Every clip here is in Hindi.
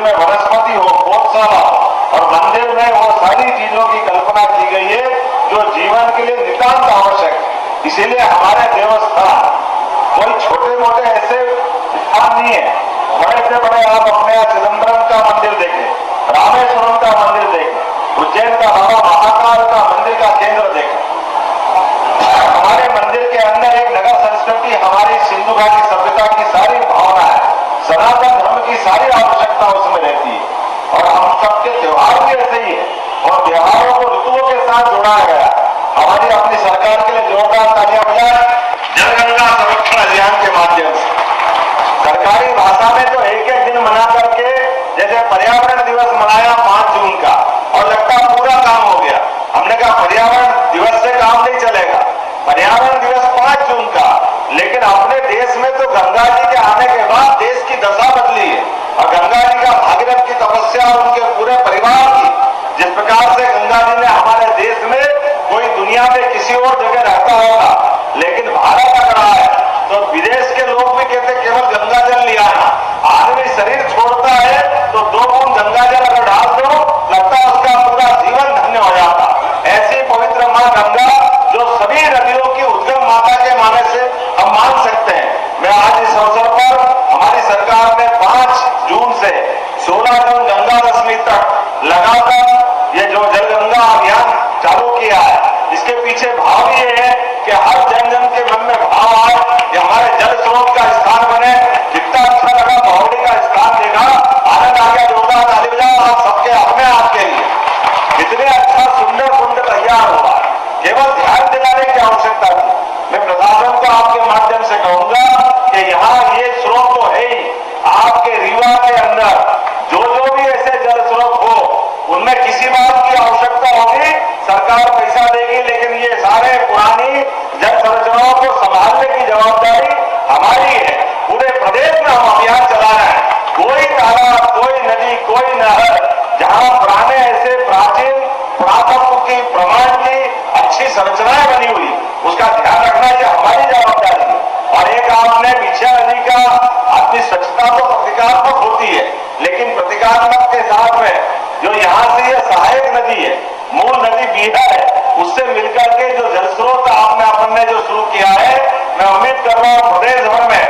में वनस्पति हो, गौशाला हो और मंदिर में वो सारी चीजों की कल्पना की गई है जो जीवन के लिए नितांत आवश्यक है। इसीलिए हमारे देवस्थान कोई छोटे मोटे ऐसे स्थान नहीं है, बड़े से बड़े आप अपने यहाँ चिदम्बरम का मंदिर देखें, रामेश्वरम का मंदिर देखें, उज्जैन का बाबा महाकाल का मंदिर का केंद्र देखें। हमारे मंदिर के अंदर एक नगर संस्कृति, हमारी सिंधु घाटी सभ्यता की सारी भावना है, सनातन धर्म की सारी आवश्यकता उसमें रहती है। और हम सबके त्योहार भी ऐसे ही है और त्योहारों को ऋतुओं के साथ जोड़ाया गया। हमारी अपनी सरकार के लिए जोरदार तालियां बजाएं जनगणना संरक्षण अभियान के माध्यम से। सरकारी भाषा में तो एक एक दिन मना करके, जैसे पर्यावरण दिवस मनाया 5 जून का और लगता पूरा काम हो गया। हमने कहा पर्यावरण दिवस से काम नहीं चलेगा, पर्यावरण दिवस 5 जून का, लेकिन अपने देश में तो गंगा जी के आने के बाद देश की दशा बदली है। और गंगा जी का भागीरथ की तपस्या और उनके पूरे परिवार की, जिस प्रकार से गंगा जी ने हमारे देश में, कोई दुनिया में किसी और जगह रहता होगा, लेकिन भारत अगर आए तो विदेश के लोग भी कहते केवल गंगा जल लिया है। आदमी शरीर छोड़ता है तो 2 बूंद गंगा जल अगर डाल दो, लगता है उसका पूरा जीवन धन्य हो जाता। ऐसी पवित्र मां गंगा जो सभी नदियों की उद्गम माता के माने से हम मान सकते हैं। मैं आज इस अवसर पर हमारी सरकार ने 5 जून से 16 जून गंगा दशमी तक लगातार ये जो जल गंगा अभियान चालू किया है, इसके पीछे भाव ये है कि हर जन जन के मन में भाव आए कि हमारे जल स्रोत का स्थान बने। कितना अच्छा लगा, महोड़ी का स्थान देखा, आनंद आ गया, जोरदार ताली बजाओ आप सबके अपने आपके लिए। इतने अच्छा सुंदर कुंड तैयार हुआ, केवल ध्यान दिलाने की आवश्यकता थी। मैं प्रशासन को आपके माध्यम से कहूंगा कि यहाँ ये स्रोत तो है ही, आपके रीवा के अंदर जो भी ऐसे जल स्रोत हो उनमें किसी बात की आवश्यकता होगी सरकार पैसा देगी, लेकिन ये सारे पुरानी जल संरचनाओं को संभालने की जवाबदारी हमारी है। पूरे प्रदेश में हम अभियान चला रहे हैं। कोई तालाब, कोई नदी, कोई नहर जहां पुराने ऐसे प्राचीन पुरातत्व की प्रमाण की अच्छी संरचनाएं बनी हुई, उसका ध्यान रखना ये हमारी जवाबदारी है। और एक आपने बिछिया नदी का, अपनी स्वच्छता तो प्रतीकात्मक होती है, लेकिन प्रतीकात्मक के साथ में जो यहाँ से ये सहायक नदी है, मूल नदी बीहर है, उससे मिलकर के जो जल स्रोत अपन ने जो शुरू किया है, मैं उम्मीद कर रहा हूँ प्रदेश भर में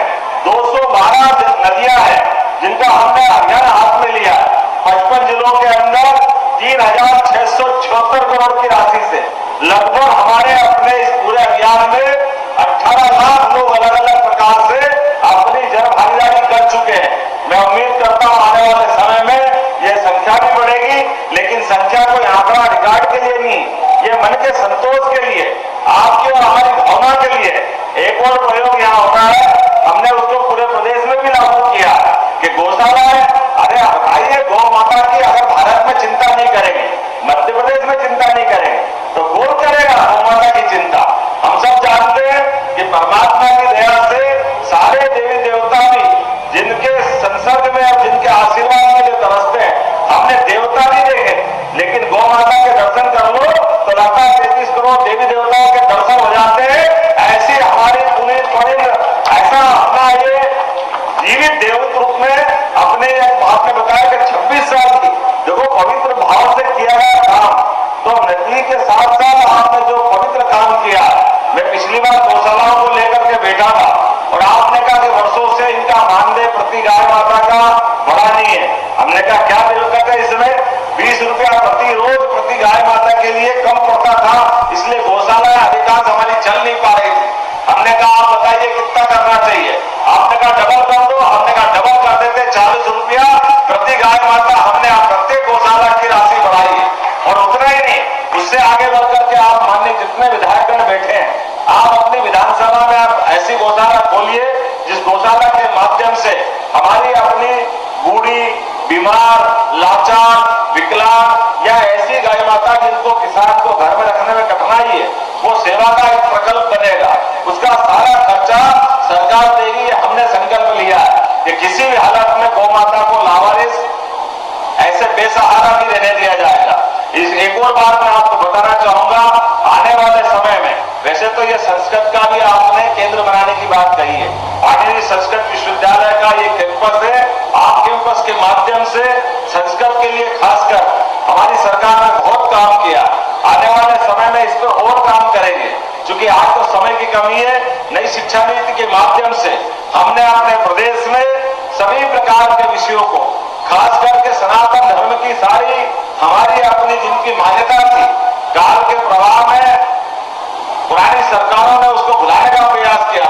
212 नदियां हैं जिनका हमने अभियान हाथ में लिया है। 55 जिलों के अंदर 3676 करोड़ की राशि से लगभग हमारे अपने इस पूरे अभियान में 18 लाख लोग अलग अलग प्रकार से अपनी जन भागीदारी कर चुके हैं। मैं उम्मीद करता हूं आने वाले समय में यह संख्या भी बढ़ेगी, लेकिन संख्या कोई आंकड़ा रिकॉर्ड के लिए नहीं, ये मन के संतोष के लिए, आपकी और हमारी भावना के लिए। एक और प्रयोग यहाँ होता है, हमने उसको पूरे प्रदेश में भी लागू किया कि गौशाला है। अरे बताइए, गौ माता की अगर भारत में चिंता नहीं करेंगे, मध्य प्रदेश में चिंता नहीं करेंगे, तो कौन करेगा गौ माता की चिंता? हम सब जानते हैं कि परमात्मा की दया से सारे देवी देवता भी जिनके संसर्ग में और जिनके आशीर्वाद के लिए तरसते हैं, हमने देवता नहीं देखे, लेकिन गौ माता के दर्शन कर लो तो लगता है 33 करोड़ देवी देवताओं के दर्शन हो जाते हैं। ऐसी हमारी पुनीत पवित्र, ऐसा अपना ये जीवित देवत रूप में अपने बात में बताया कि 26 साल की देखो पवित्र भाव से किया गया काम, तो नदी के साथ साथ आपने जो पवित्र काम किया। मैं पिछली बार गौशालाओं को लेकर के बैठा था और आपने कहा कि वर्षों से इनका मानदेय प्रति गाय माता का बड़ा नहीं है। हमने कहा क्या दिक्कत है इसमें? 20 रुपया प्रति रोज प्रति गाय माता के लिए कम पड़ता था, इसलिए गौशाला अधिकांश हमारी चल नहीं पा रही थी। हमने कहा आप बताइए कितना करना चाहिए? आपने कहा डबल कर दो। हमने कहा डबल कर देते, 40 रुपया प्रति गाय माता। हमने प्रत्येक गौशाला की राशि बढ़ाई और उतना ही नहीं, उससे आगे बढ़ करके आप माननीय जितने विधायकगण बैठे हैं, आप अपनी विधानसभा में आप ऐसी गौशाला खोलिए जिस गौशाला के माध्यम से हमारी अपनी बूढ़ी, बीमार, लाचार, विकलांग या ऐसी गाय माता जिनको किसान को घर में रखने में कठिनाई है, वो सेवा का एक प्रकल्प बनेगा। उसका सारा खर्चा सरकार देगी। हमने संकल्प लिया है कि किसी भी हालत में गौ माता को लावारिस, ऐसे बेसहारा नहीं रहने दिया जाएगा। इस एक और बात मैं आपको बताना चाहूंगा, आने वाले समय में वैसे तो ये संस्कृत का भी आपने केंद्र बनाने की बात कही है। आखिर संस्कृत विश्वविद्यालय का ये कैंपस है, आप कैंपस के माध्यम से संस्कृत के लिए खासकर हमारी सरकार ने बहुत काम किया। आने वाले समय में इस पर और काम करेंगे, क्योंकि आज तो समय की कमी है। नई शिक्षा नीति के माध्यम से हमने अपने प्रदेश में सभी प्रकार के विषयों को, खास करके सनातन धर्म की सारी हमारी अपनी जिनकी मान्यता थी, काल के प्रवाह में पुरानी सरकारों ने उसको भुलाने का प्रयास किया,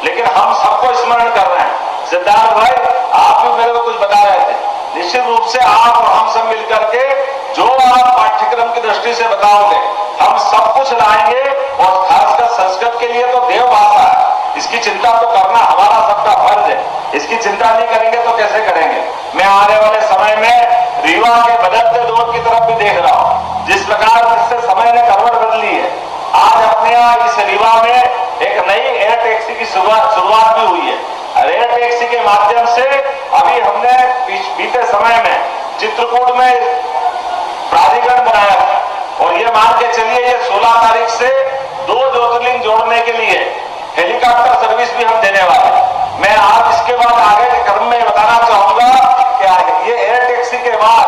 लेकिन हम सबको स्मरण कर रहे हैं। सिद्धार्थ भाई, आप भी मेरे को कुछ बता रहे थे, निश्चित रूप से आप और हम सब मिलकर के जो आप पाठ्यक्रम की दृष्टि से बताओगे, हम सब कुछ लाएंगे। और खासकर संस्कृत के लिए तो देव भाषा है, इसकी चिंता तो करना हमारा सबका फर्ज है। इसकी चिंता नहीं करेंगे तो कैसे करेंगे। मैं आने वाले समय में रीवा के बदलते दौर की तरफ भी देख रहा हूं, जिस प्रकार जिससे समय ने करवट बदली है। आज अपने यहाँ इस रीवा में एक नई एयर टैक्सी की शुरुआत भी हुई है। एयर टैक्सी के माध्यम से अभी हमने बीते समय में चित्रकूट में प्राधिकरण बनाया था, और ये मान के चलिए ये 16 तारीख से 2 ज्योतिर्लिंग जोड़ने के लिए हेलीकॉप्टर सर्विस भी हम देने वाले हैं। मैं आज इसके बाद आगे के क्रम में बताना चाहूंगा कि ये एयर टैक्सी के बाद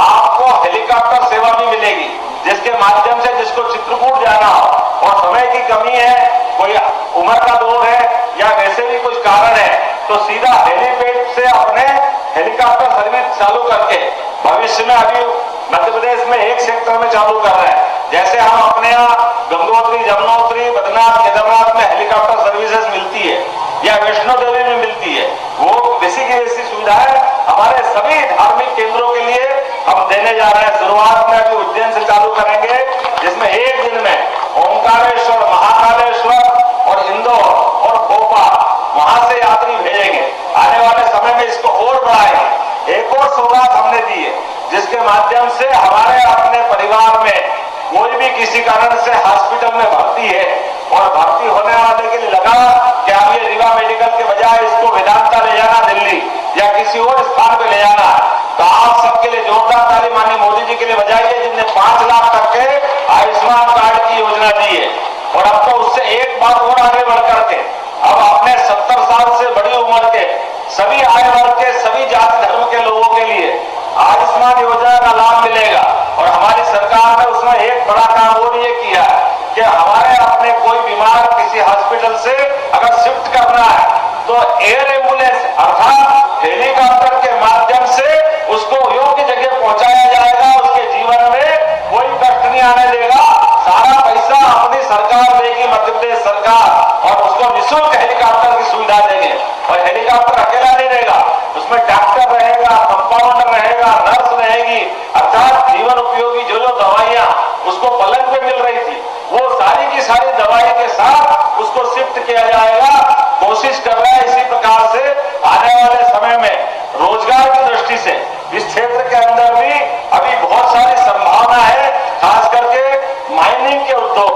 आपको हेलीकॉप्टर सेवा भी मिलेगी, जिसके माध्यम से जिसको चित्रकूट जाना हो और समय की कमी है, कोई उम्र का दौर है या वैसे भी कुछ कारण है, तो सीधा हेलीपैड से अपने हेलीकॉप्टर सर्विस चालू करके भविष्य में अभी मध्य प्रदेश में एक सेक्टर में चालू कर रहे हैं। जैसे हम अपने यहाँ गंगोत्री, यमुनोत्री, बद्रीनाथ, केदारनाथ में हेलीकॉप्टर सर्विसेज मिलती है या वैष्णो देवी में मिलती है, वो वैसी की वैसी सुविधाएं हमारे सभी धार्मिक केंद्रों के लिए हम देने जा रहे हैं। शुरुआत में अभी उज्जैन से चालू करेंगे, जिसमें एक दिन में ओंकारेश्वर, महाकालेश्वर और इंदौर और भोपाल वहां से यात्री भेजेंगे। आने वाले समय में इसको और बढ़ाएंगे। एक और सौगात हमने दी है, जिसके माध्यम से हमारे अपने परिवार में कोई भी किसी कारण से हॉस्पिटल में भर्ती है और भर्ती होने वाले के लिए लगा कि अब ये रीवा मेडिकल के बजाय इसको वेदांता ले जाना दिल्ली या किसी और स्थान पे ले जाना, तो आप सबके लिए जोरदार ताली माननीय मोदी जी के लिए बजाइए, जिनने 5 लाख तक के आयुष्मान कार्ड की योजना दी है। और अब तो उससे एक बात और आगे बढ़ करके अब अपने 70 साल से बड़ी उम्र के सभी आय वर्ग के सभी जाति धर्म के लोगों के लिए आयुष्मान योजना का लाभ मिलेगा। और हमारी सरकार ने उसमें एक बड़ा काम और ये किया है कि हमारे अपने कोई बीमार किसी हॉस्पिटल से अगर शिफ्ट करना है तो एयर एम्बुलेंस अर्थात हेलीकॉप्टर के माध्यम से उसको योग्य जगह पहुंचाया जाएगा। उसके जीवन में कोई कष्ट नहीं आने देगा। सारा पैसा अपनी सरकार देगी, मध्य प्रदेश सरकार, और उसको निःशुल्क हेलीकॉप्टर की सुविधा देंगे। और हेलीकॉप्टर अकेला नहीं रहेगा, उसमें डॉक्टर रहेगा, कंपाउंडर रहेगा, नर्स रहेगी, अर्थात जीवन उपयोगी जो जो दवाइयां उसको पलंग पे मिल रही थी, वो सारी की सारी दवाई के साथ उसको शिफ्ट किया जाएगा। कोशिश कर रहा है इसी प्रकार से आने वाले समय में रोजगार की दृष्टि से इस क्षेत्र के अंदर भी अभी बहुत सारी संभावना है। खास करके माइनिंग के उद्योग,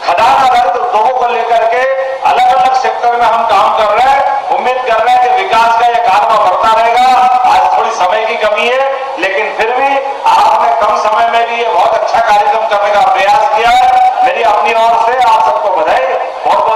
खदान आधारित उद्योगों को लेकर के अलग अलग सेक्टर में हम काम कर रहे हैं। उम्मीद कर रहे हैं कि विकास का यह कारवा बढ़ता रहेगा। आज थोड़ी समय की कमी है, लेकिन फिर भी आपने कम समय में भी ये बहुत अच्छा कार्यक्रम करने का प्रयास किया है। मेरी अपनी ओर से आप सबको बधाई। बहुत